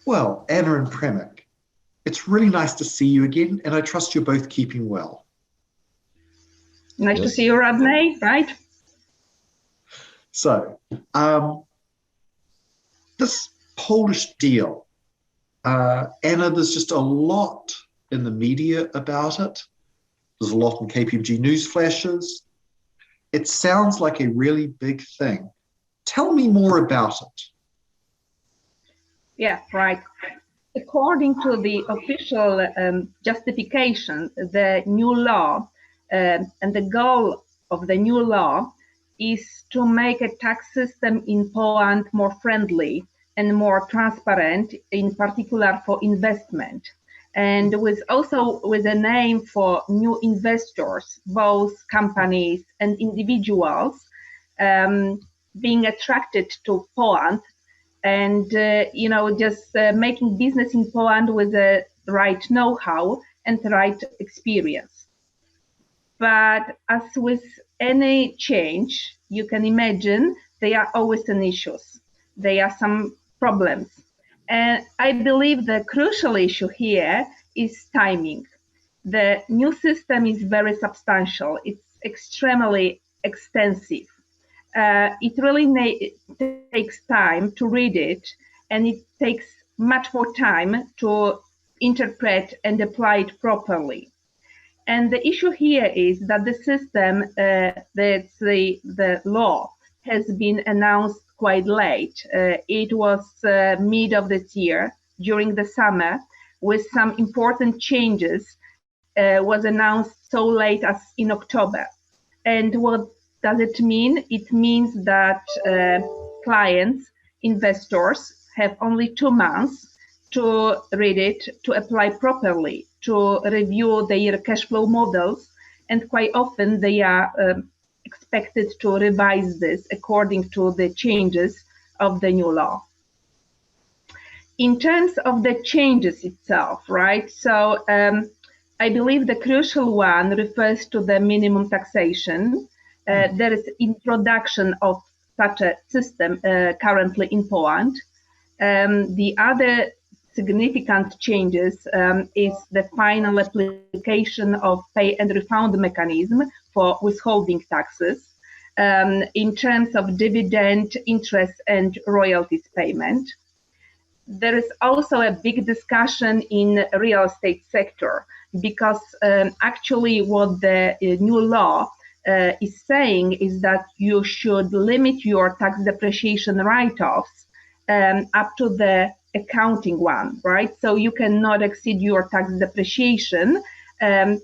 Well, Anna and Premak, it's really nice to see you again, and I trust you're both keeping well. Nice to see you, Rodney, right? So, this Polish deal, Anna, there's just a lot in the media about it. There's a lot in KPMG news flashes. It sounds like a really big thing. Tell me more about it. Yeah, right. According to the official justification, the new law and the goal of the new law is to make a tax system in Poland more friendly and more transparent, in particular for investment, and with an aim for new investors, both companies and individuals, being attracted to Poland, and just making business in Poland with the right know-how and the right experience. But as with any change, you can imagine there are always some issues. There are some problems. And I believe the crucial issue here is timing. The new system is very substantial. It's extremely extensive. It really takes time to read it, and it takes much more time to interpret and apply it properly. And the issue here is that the system, the law, has been announced quite late. It was mid of this year, during the summer, with some important changes, was announced so late as in October. And what does it mean? It means that clients, investors, have only 2 months to read it, to apply properly, to review their cash flow models, and quite often they are expected to revise this according to the changes of the new law. In terms of the changes itself, right? So I believe the crucial one refers to the minimum taxation. There is introduction of such a system currently in Poland. The other significant changes is the final application of pay and refund mechanism for withholding taxes in terms of dividend, interest, and royalties payment. There is also a big discussion in real estate sector, because actually what the new law is saying is that you should limit your tax depreciation write-offs up to the accounting one, right? So you cannot exceed your tax depreciation. You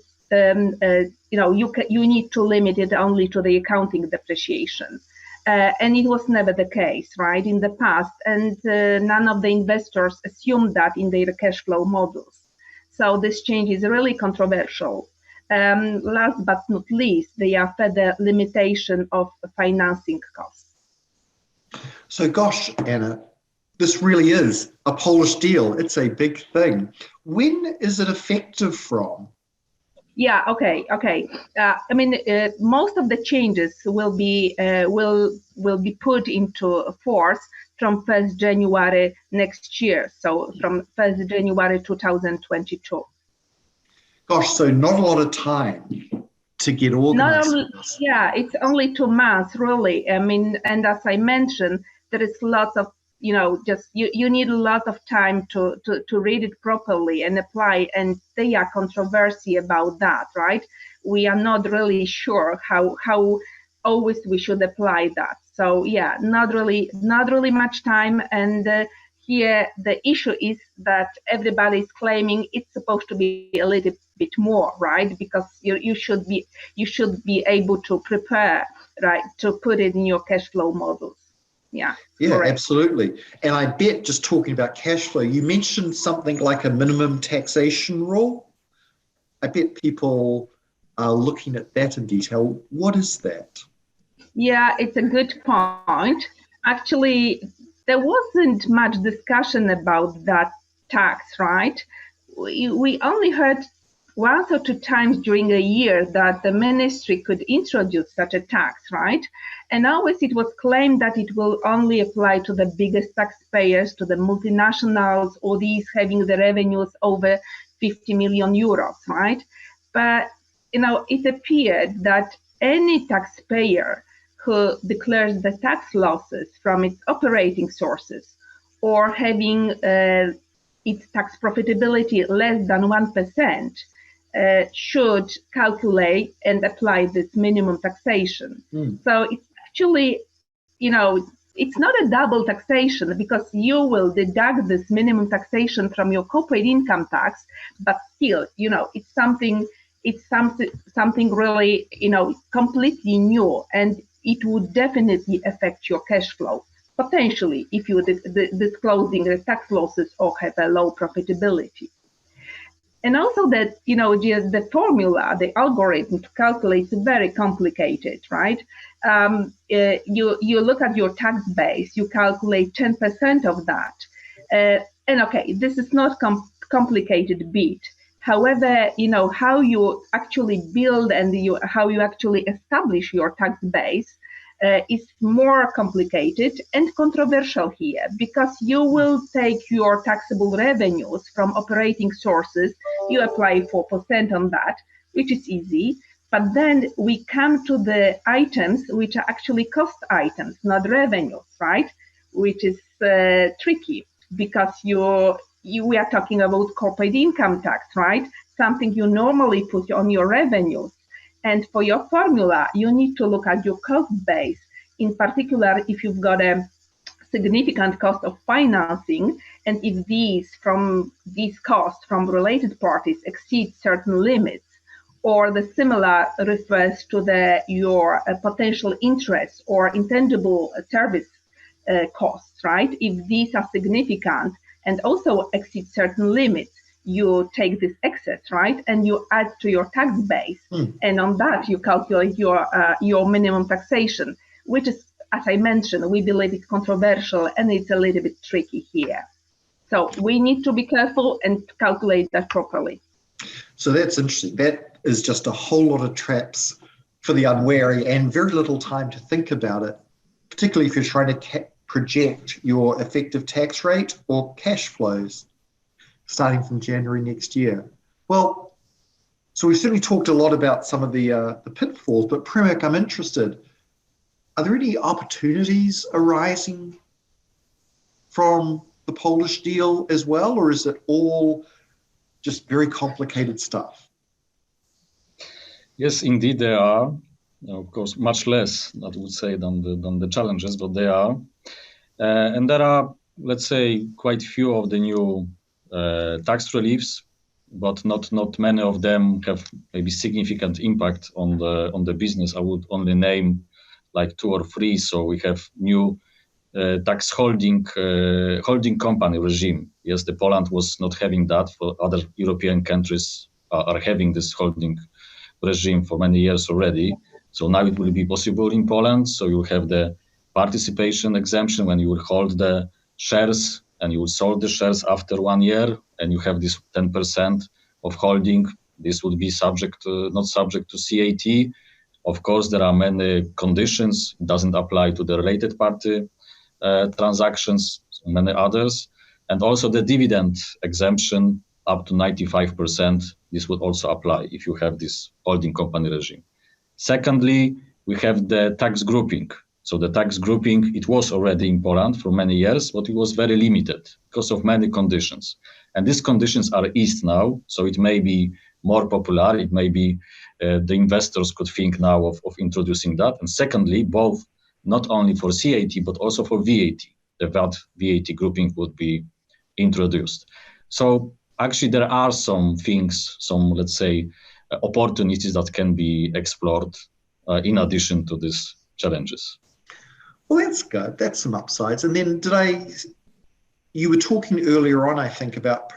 need to limit it only to the accounting depreciation. And it was never the case, right, in the past. And none of the investors assumed that in their cash flow models. So this change is really controversial. Last but not least, there are further limitation of financing costs. So gosh, Anna, this really is a Polish deal. It's a big thing. When is it effective from? Yeah, okay. Most of the changes will be put into force from 1st January next year. So from 1st January 2022. Gosh, so not a lot of time to get organized. Yeah, it's only 2 months, really. And as I mentioned, there is lots of, you need a lot of time to read it properly and apply, and there are controversy about that, right? We are not really sure how always we should apply that. So yeah, not really much time. And here the issue is that everybody is claiming it's supposed to be a little bit more, right? Because you should be able to prepare, right, to put it in your cash flow models. Yeah, correct. Absolutely. And I bet, just talking about cash flow, you mentioned something like a minimum taxation rule. I bet people are looking at that in detail. What is that? Yeah, it's a good point. Actually, there wasn't much discussion about that tax, right? We only heard once or two times during a year that the ministry could introduce such a tax, right? And always it was claimed that it will only apply to the biggest taxpayers, to the multinationals, or these having the revenues over 50 million euros, right? But, it appeared that any taxpayer who declares the tax losses from its operating sources or having its tax profitability less than 1%, should calculate and apply this minimum taxation. So it's actually, it's not a double taxation, because you will deduct this minimum taxation from your corporate income tax, but still, it's something really, completely new, and it would definitely affect your cash flow, potentially, if you're disclosing the tax losses or have a low profitability. And also that, the formula, the algorithm to calculate is very complicated, right? You look at your tax base, you calculate 10% of that. And okay, this is not complicated bit. However, how you actually build and how you actually establish your tax base is more complicated and controversial here, because you will take your taxable revenues from operating sources, you apply 4% on that, which is easy, but then we come to the items which are actually cost items, not revenues, right? Which is tricky, because we are talking about corporate income tax, right? Something you normally put on your revenues. And for your formula, you need to look at your cost base. In particular, if you've got a significant cost of financing, and if these costs from related parties exceed certain limits, or the similar refers to your potential interest or intangible service costs, right? If these are significant and also exceed certain limits, you take this excess, right, and you add to your tax base, and on that you calculate your minimum taxation, which is, as I mentioned, we believe it's controversial and it's a little bit tricky here. So we need to be careful and calculate that properly. So that's interesting. That is just a whole lot of traps for the unwary and very little time to think about it, particularly if you're trying to project your effective tax rate or cash flows starting from January next year. Well, so we've certainly talked a lot about some of the pitfalls, but Przemek, I'm interested, are there any opportunities arising from the Polish deal as well, or is it all just very complicated stuff? Yes, indeed there are. Of course, much less, I would say, than the challenges, but they are. And there are, let's say, quite few of the new tax reliefs, but not many of them have maybe significant impact on the business. I would only name like 2 or 3. So we have new tax holding company regime. Yes, the Poland was not having that. For other European countries are having this holding regime for many years already. So now it will be possible in Poland. So you have the participation exemption when you will hold the shares and you will sold the shares after 1 year, and you have this 10% of holding. This would be not subject to CAT. Of course, there are many conditions. It doesn't apply to the related party transactions, many others. And also the dividend exemption up to 95%. This would also apply if you have this holding company regime. Secondly, we have the tax grouping. So the tax grouping, it was already in Poland for many years, but it was very limited because of many conditions. And these conditions are eased now, so it may be more popular. It may be the investors could think now of introducing that. And secondly, both not only for CAT, but also for VAT, the VAT grouping would be introduced. So actually there are some things, let's say, opportunities that can be explored in addition to these challenges. Well, that's good. That's some upsides. And then you were talking earlier on, I think, about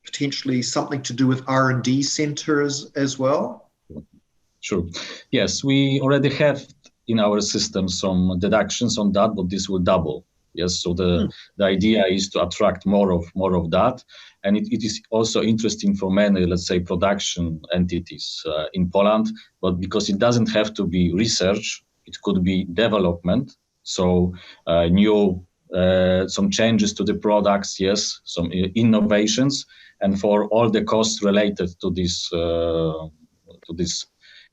potentially something to do with R&D centers as well? Sure. Yes, we already have in our system some deductions on that, but this will double. Yes, so the idea is to attract more of that. And it is also interesting for many, let's say, production entities in Poland, but because it doesn't have to be research, it could be development. So some changes to the products, yes, some innovations, and for all the costs related to this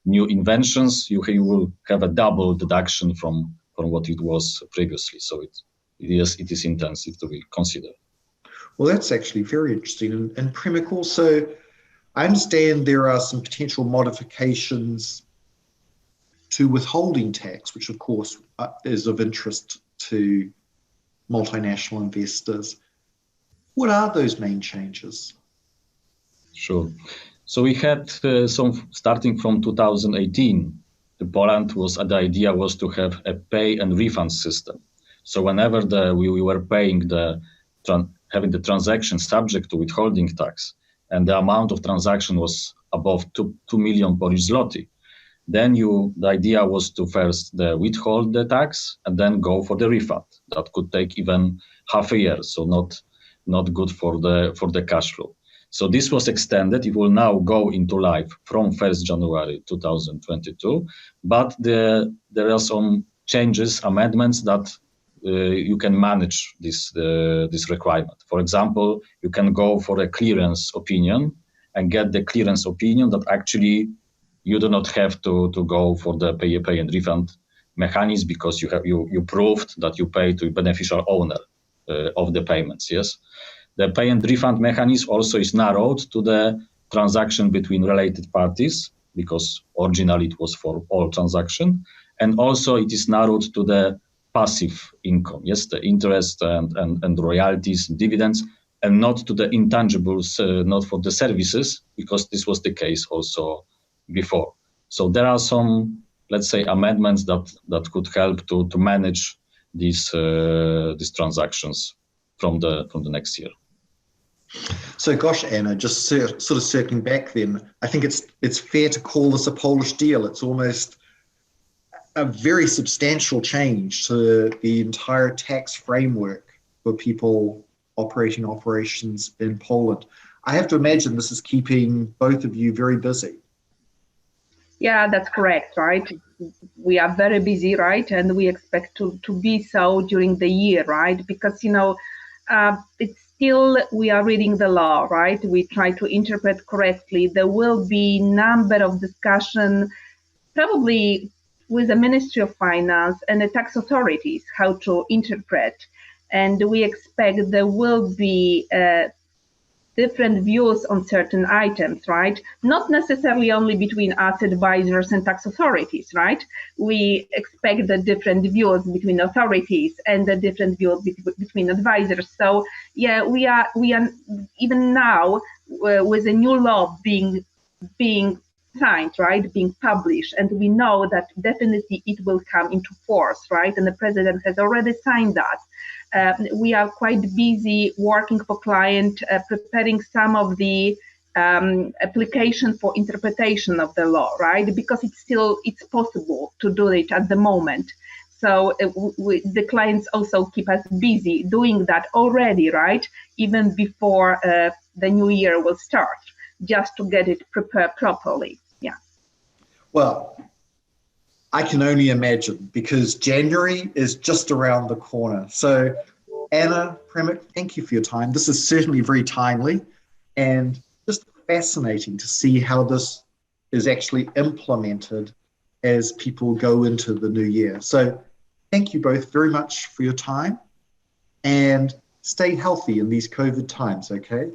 new inventions, you will have a double deduction from what it was previously. So it is intensive to be considered. Well, that's actually very interesting. And Premyk, also, I understand there are some potential modifications to withholding tax, which of course is of interest to multinational investors. What are those main changes? Sure. So we had some starting from 2018. The idea was to have a pay and refund system. So whenever we were paying having the transaction subject to withholding tax, and the amount of transaction was above 2 million Polish zloty, then the idea was to first withhold the tax and then go for the refund. That could take even half a year, so not good for the cash flow. So this was extended. It will now go into life from 1st January 2022, but there are some changes, amendments that you can manage this requirement. For example, you can go for a clearance opinion and get the clearance opinion that actually you do not have to go for the pay and refund mechanism because you proved that you pay to beneficial owner of the payments. Yes, the pay and refund mechanism also is narrowed to the transaction between related parties because originally it was for all transaction, and also it is narrowed to the passive income, yes, the interest and royalties, dividends, and not to the intangibles, not for the services, because this was the case also before. So there are some, let's say, amendments that could help to manage these transactions from the next year. So, gosh, Anna, just sort of circling back then, I think it's fair to call this a Polish deal. It's almost a very substantial change to the entire tax framework for people operating operations in Poland. I have to imagine this is keeping both of you very busy. Yeah, that's correct, right? We are very busy, right? And we expect to be so during the year, right? Because, it's still, we are reading the law, right? We try to interpret correctly. There will be number of discussion, probably with the Ministry of Finance and the tax authorities, how to interpret. And we expect there will be different views on certain items, right? Not necessarily only between us advisors and tax authorities, right? We expect the different views between authorities and the different views between advisors. So yeah, we are even now with the new law being signed, right, being published, and we know that definitely it will come into force, right? And the president has already signed that. We are quite busy working for client, preparing some of the application for interpretation of the law, right? Because it's possible to do it at the moment. So the clients also keep us busy doing that already, right? Even before the new year will start, just to get it prepared properly. Yeah. Well, I can only imagine because January is just around the corner. So Anna, Premyk, thank you for your time. This is certainly very timely and just fascinating to see how this is actually implemented as people go into the new year. So thank you both very much for your time and stay healthy in these COVID times, okay?